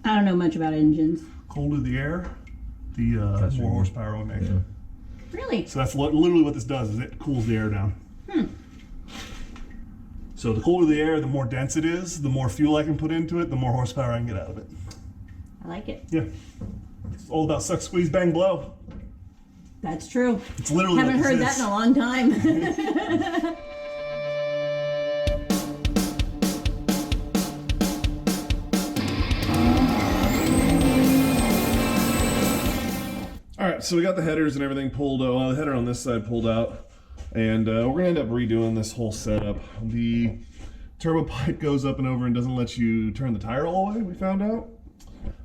I don't know much about engines. Colder the air, the more horsepower we make. Yeah. Really? So that's literally what this does, is it cools the air down. So the colder the air, the more dense it is, the more fuel I can put into it, the more horsepower I can get out of it. I like it. Yeah. It's all about suck, squeeze, bang, blow. That's true. It's literally haven't heard that in a long time. All right, so we got the headers and everything pulled out. Well, the header on this side pulled out, and we're gonna end up redoing this whole setup. The turbo pipe goes up and over and doesn't let you turn the tire all the way, we found out.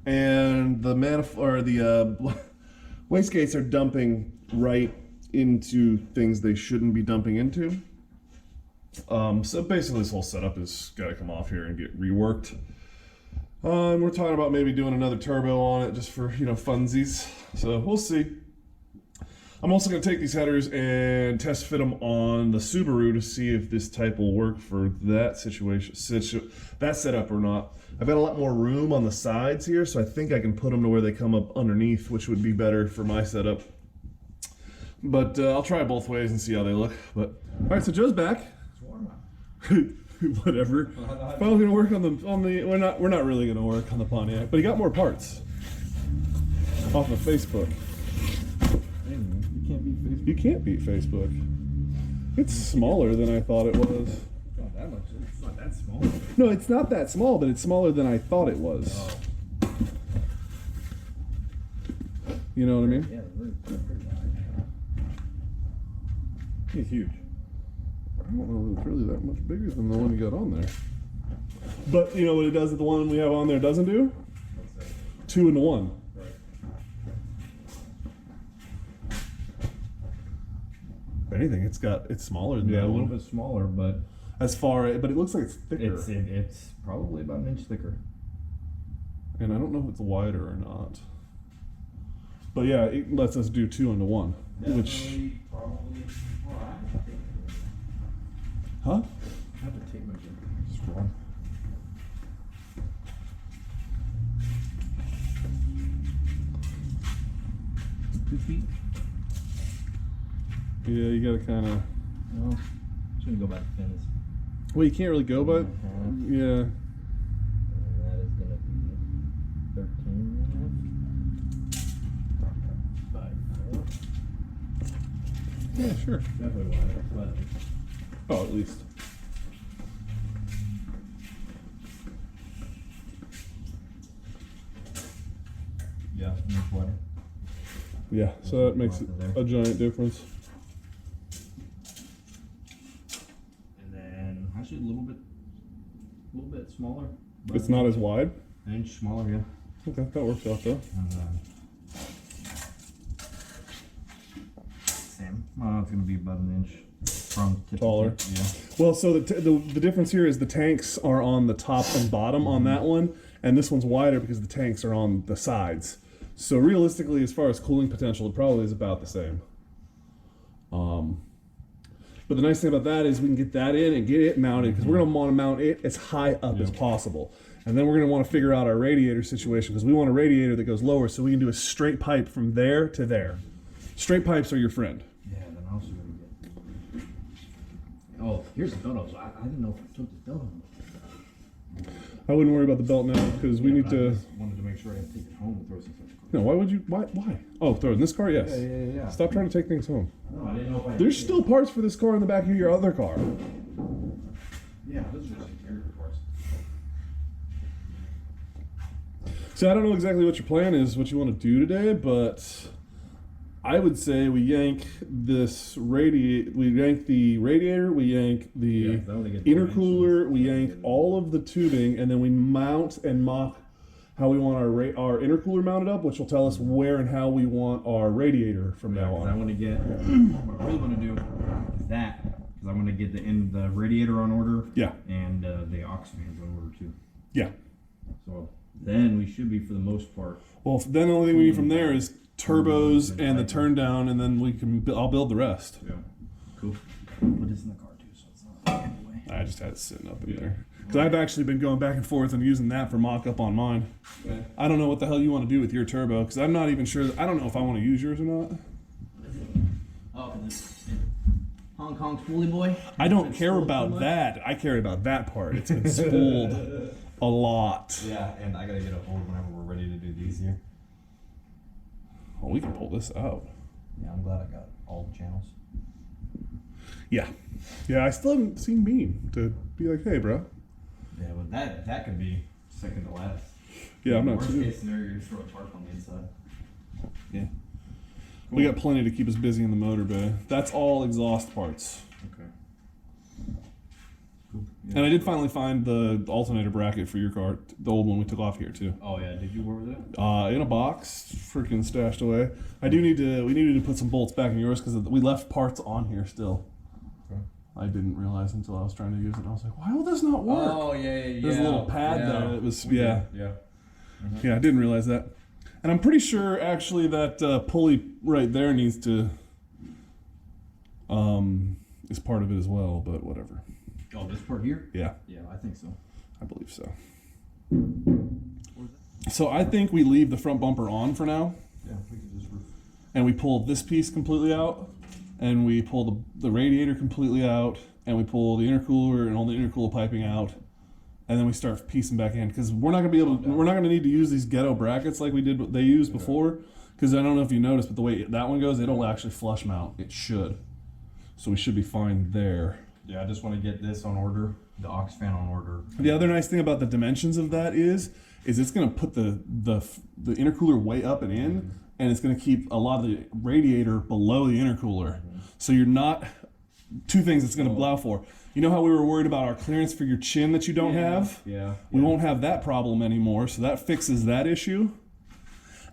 And the wastegates are dumping right into things they shouldn't be dumping into. So basically this whole setup has got to come off here and get reworked. And we're talking about maybe doing another turbo on it just for, funsies. So we'll see. I'm also going to take these headers and test fit them on the Subaru to see if this type will work for that that setup or not. I've got a lot more room on the sides here, so I think I can put them to where they come up underneath, which would be better for my setup. But I'll try both ways and see how they look. But all right, so Joe's back. It's warm out. Whatever. Probably gonna work on the we're not really gonna work on the Pontiac, but he got more parts off of Facebook. You can't beat Facebook. You can't beat Facebook. It's smaller than I thought it was. It's not that much. It's not that small. No, it's not that small, but it's smaller than I thought it was. Oh. You know what I mean? Yeah, pretty He's huge. I don't know if it's really that much bigger than the one you got on there. But you know what it does that the one we have on there doesn't do? What's that? 2 into 1. Right. If anything, it's smaller than that Yeah, a little one. bit smaller, but But it looks like it's thicker. it's probably about an inch thicker. And I don't know if it's wider or not. But yeah, it lets us do 2 into 1. Which, Probably. huh? I have to take my just wrong. feet. Yeah, you gotta kind of. No, just gonna go by the fins. Well, you can't really go by. Yeah. And that is gonna be 13 and a half. 5. Yeah, sure. Definitely wider, but Oh, at least. yeah, much wider. Yeah, so that makes a giant difference. And then actually a little bit smaller. It's not as wide. An inch smaller, yeah. Okay, that works out though. And same. Well, it's gonna be about an inch from tip Taller. to tip. Yeah. Well, so the difference here is the tanks are on the top and bottom on that one, and this one's wider because the tanks are on the sides. So realistically, as far as cooling potential, it probably is about the same. But the nice thing about that is we can get that in and get it mounted, because we're going to want to mount it as high up as possible. And then we're going to want to figure out our radiator situation, because we want a radiator that goes lower so we can do a straight pipe from there to there. Straight pipes are your friend. Yeah, then also gonna get. Oh, here's the belt. I didn't know if I took the belt on. I wouldn't worry about the belt now, because we need I to... just wanted to make sure I didn't take it home and throw some stuff. No, why would you... Why? Oh, throw it in this car? Yes. Yeah. Stop trying to take things home. No, I didn't know if I. There's still parts for this car in the back of your other car. Yeah, those are just interior parts. So I don't know exactly what your plan is, what you want to do today, but I would say we yank this we yank the radiator, we yank the intercooler, we yank all of the tubing, and then we mount and mock how we want our intercooler mounted up, which will tell us where and how we want our radiator from now on. I want to get what I really want to do is that, because I want to get the radiator on order. Yeah. And the aux fans on order too. Yeah. So then we should be, for the most part. Well, then the only thing we need from there is turbos and the turn down, and then I'll build the rest. Yeah. Cool. Put this in the car too, so it's not anyway. I just had it sitting up in there. Because I've actually been going back and forth and using that for mock-up on mine. Okay. I don't know what the hell you want to do with your turbo, because I'm not even sure. I don't know if I want to use yours or not. Oh, Hong Kong Spoolie Boy? I don't care about that. I care about that part. It's been spooled a lot. Yeah, and I gotta get a hold whenever we're ready to do these here. Well, we can pull this out. Yeah, I'm glad I got all the channels. Yeah. Yeah, I still haven't seen Bean to be like, hey, bro. Yeah, but that could be second to last. Yeah, I'm not Worst too. case scenario, you just throw a tarp on the inside. Yeah. We got plenty to keep us busy in the motor bay. That's all exhaust parts. Okay. Cool. Yeah. And I did finally find the alternator bracket for your car, the old one we took off here too. Oh yeah, did you? Where was it? In a box, freaking stashed away. We needed to put some bolts back in yours because we left parts on here still. Okay. I didn't realize until I was trying to use it. And I was like, why will this not work? Oh yeah. There's a little pad there. It was, We yeah. did, yeah. Yeah, I didn't realize that. And I'm pretty sure actually that pulley right there needs to, is part of it as well, but whatever. Oh, this part here? Yeah, Yeah, I think so. I believe so. So I think we leave the front bumper on for now, Yeah, we could just roof. and we pull this piece completely out, and we pull the radiator completely out, and we pull the intercooler and all the intercooler piping out, and then we start piecing back in because we're not gonna need to use these ghetto brackets like we did what they used before. Because I don't know if you noticed, but the way that one goes, it'll actually flush mount. It should, so we should be fine there. Yeah, I just want to get this on order, the aux fan on order. The other nice thing about the dimensions of that is it's going to put the intercooler way up and in, and it's going to keep a lot of the radiator below the intercooler. So you're not, two things it's going to allow for. You know how we were worried about our clearance for your chin that you don't have? Yeah. We won't have that problem anymore, so that fixes that issue.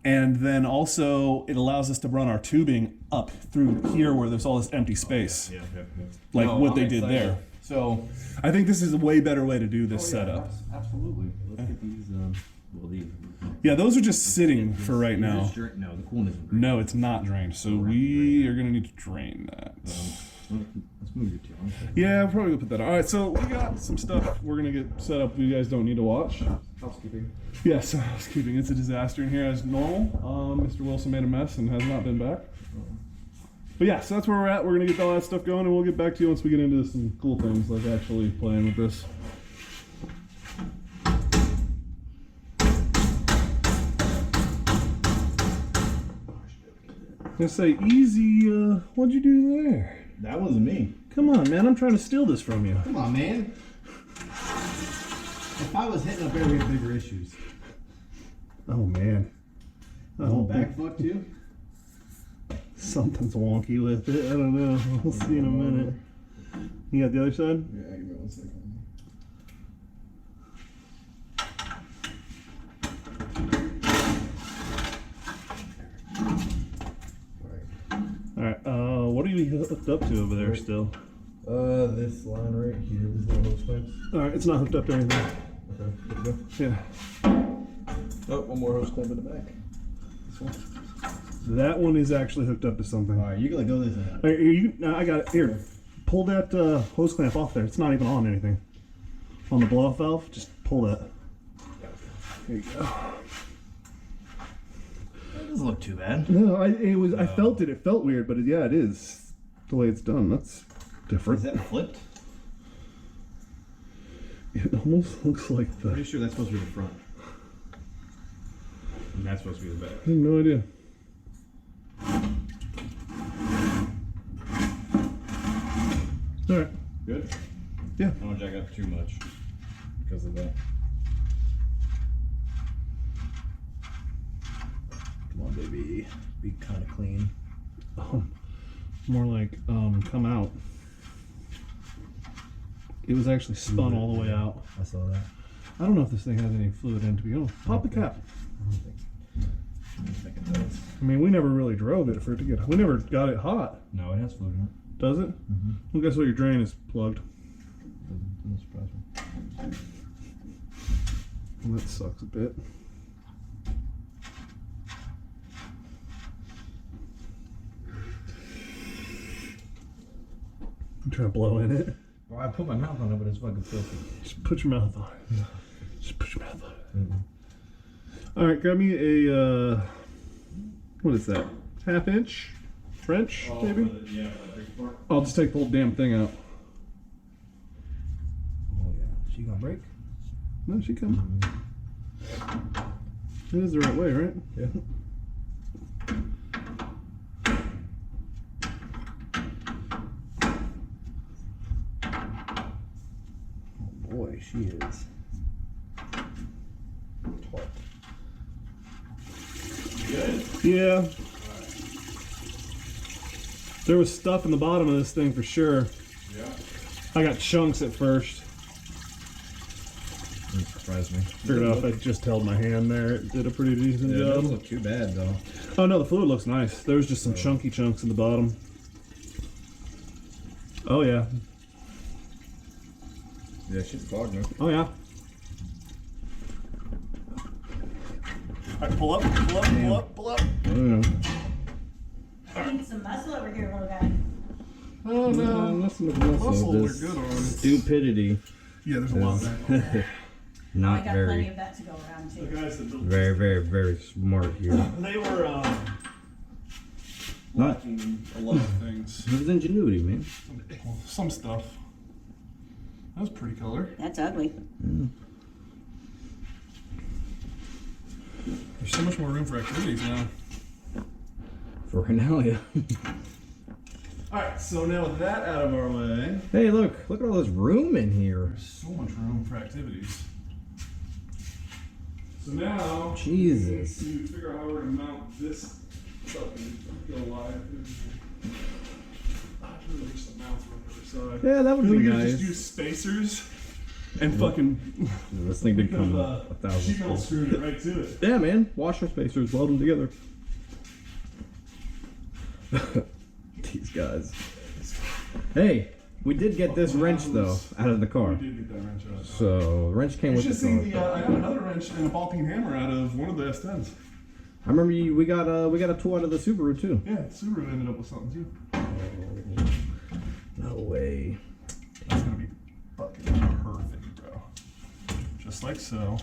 And then also it allows us to run our tubing up through here where there's all this empty space, Yeah. like No, what I'm they did excited. there. So. I think this is a way better way to do this setup. Absolutely. Let's get these, these. Yeah, those are just sitting for right now. No, the coolant isn't drained. No, it's not drained, so we are gonna need to drain that. Let's move your two on. Yeah, I'm probably gonna put that on. All right, so we got some stuff we're gonna get set up. You guys don't need to watch. Housekeeping. Yes, housekeeping. It's a disaster in here as normal. Mr. Wilson made a mess and has not been back. But yeah, so that's where we're at. We're gonna get all that stuff going, and we'll get back to you once we get into some cool things like actually playing with this. I say, easy. What'd you do there? That wasn't me. Come on, man. I'm trying to steal this from you. Come on, man. If I was hitting up there, we had bigger issues. Oh man. Oh, back fuck too? Something's wonky with it. I don't know. We'll see in a minute. You got the other side? Yeah, give me 1 second. All right. What are you hooked up to over there still? This line right here, these little hose clamps. All right. It's not hooked up to anything. Okay, good to go. Yeah. Oh, one more hose clamp in the back. This one. That one is actually hooked up to something. Alright, you gotta go this way. All right, I got it. Here. Pull that hose clamp off there. It's not even on anything. On the blow-off valve, just pull that. There you go. That doesn't look too bad. No, I felt it. It felt weird, but yeah, it is the way it's done. That's different. Is that flipped? It almost looks like the. Pretty sure that's supposed to be the front. And that's supposed to be the back. I have no idea. All right. Good? Yeah. I don't want to jack up too much because of that. Come on, baby. Be kind of clean. More like come out. It was actually spun all the way out. I saw that. I don't know if this thing has any fluid in, to be honest. Pop the cap. I don't think it does. I mean, we never really drove it for it to get. We never got it hot. No, it has fluid in it. Does it? Well, guess what? Your drain is plugged. Doesn't surprise me. Well, that sucks a bit. I'm trying to blow in it. Well, I put my mouth on it, but it's fucking filthy. Just put your mouth on it. Just put your mouth on it. All right, grab me a, what is that? Half-inch French, maybe? Yeah, for the big part. I'll just take the whole damn thing out. Oh yeah. She gonna break? No, she can. That is the right way, right? Yeah. Oh boy, she is. Taut. Good. Yeah. There was stuff in the bottom of this thing for sure. Yeah. I got chunks at first. Didn't surprise me. Figured out if I just held my hand there, it did a pretty decent Yeah, it doesn't job. look too bad though. Oh no, the fluid looks nice. There was just some chunky chunks in the bottom. Oh yeah. Yeah, she's clogged now. Oh yeah. Alright, pull up, pull up, pull up, pull up. I don't know. I need some muscle over here, little guy. Oh no. Nothing with Muscle muscle. they're Just good on. stupidity. Yeah, there's a lot of that. I Not got plenty very, of that to go around The too. guys that built very, very, very smart here. they were lacking a lot of things. It was ingenuity, man. Some stuff. That was pretty color. That's ugly. There's so much more room for activities now. For right now, yeah. Alright, so now with that out of our way, Hey, look at all this room in here. there's so much room for activities. So now, Jesus. to figure out how we're gonna mount this stuff and go live. I really wish the mounts were on the other side. Yeah, that would We be could nice. just use spacers and fucking This thing did come uh, 1,000 sheet metal screws. screwed it right to it. Yeah, man. Washer spacers, weld them together. These guys. Hey, we did get this wrench though out of the car. We did get that wrench out. So the wrench came You with should the see car. the. I got another wrench and a ball peen hammer out of one of the S10s. I remember we got a tool out of the Subaru too. Yeah, Subaru ended up with something too. No way. That's gonna be fucking perfect, bro. Just like so.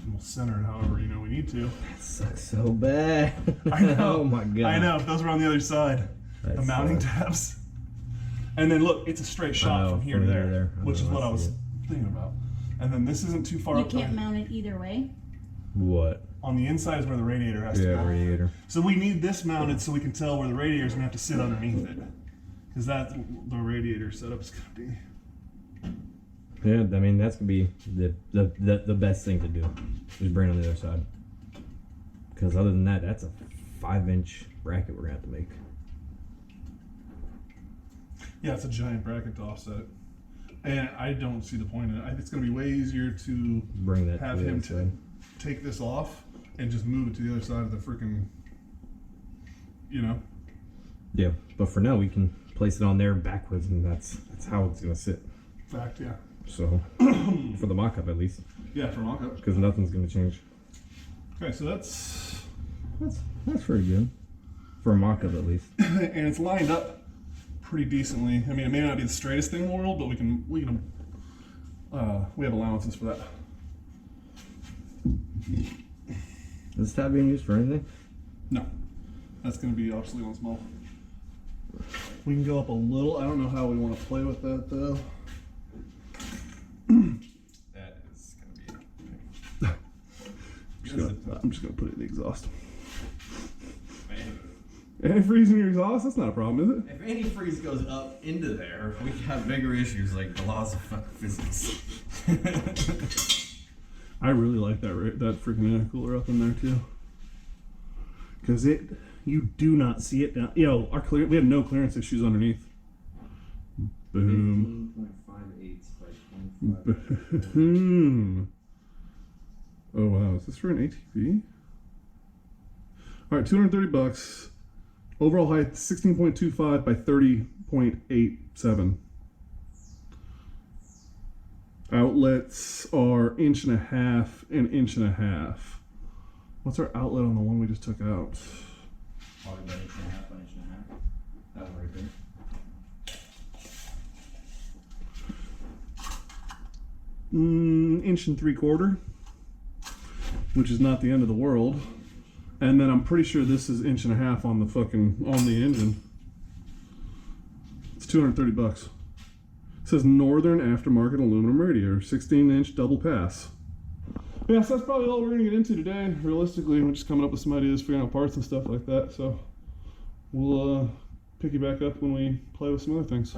And we'll center it however we need to. That sucks so bad. I know. Oh my god. I know. If those were on the other side, That the mounting sucks. tabs. And then look, it's a straight shot Oh, from here to there, I which is know, what I I was see thinking about. And then this isn't too far You up can't there. mount it either way. What? On the inside is where the radiator has to Yeah, go. radiator. So we need this mounted so we can tell where the radiator is gonna have to sit underneath it, because that's the radiator setup is gonna be. Yeah, I mean that's gonna be the best thing to do. Just bring it on the other side. Because other than that, that's a 5-inch bracket we're gonna have to make. Yeah, it's a giant bracket to offset it, and I don't see the point in it. It's gonna be way easier to Bring that have to the him other side. take this off and just move it to the other side of the freaking, Yeah, but for now we can place it on there backwards, and that's how it's gonna sit. fact. Yeah. So for the mock-up at least, Yeah, for mock-up. because nothing's gonna change. Okay, so that's That's pretty good for a mock-up at least. and it's lined up pretty decently. I mean, it may not be the straightest thing in the world, but we have allowances for that. Is this tab being used for anything? No, that's going to be obsolete on small. We can go up a little. I don't know how we want to play with that though. That is gonna be. I'm just gonna put it in the exhaust. Man. Antifreeze in your exhaust? That's not a problem, is it? If antifreeze goes up into there, we have bigger issues like the laws of fucking physics. I really like that freaking intercooler up in there too, because you do not see it down. We have no clearance issues underneath. Boom. 15.58 by 25. Boom. Oh wow, is this for an ATV? All right, $230. Overall height 16.25 by 30.87. Outlets are 1.5 inches and 1.5 inches. What's our outlet on the one we just took out? Probably about 1.5 inches by 1.5 inches. That one right there. inch and 3/4, which is not the end of the world. And then I'm pretty sure this is 1.5 on the engine. It's $230. It says Northern Aftermarket Aluminum Radiator, 16-inch double pass. Yeah, so that's probably all we're gonna get into today. Realistically, we're just coming up with some ideas, figuring out parts and stuff like that. So we'll pick you back up when we play with some other things.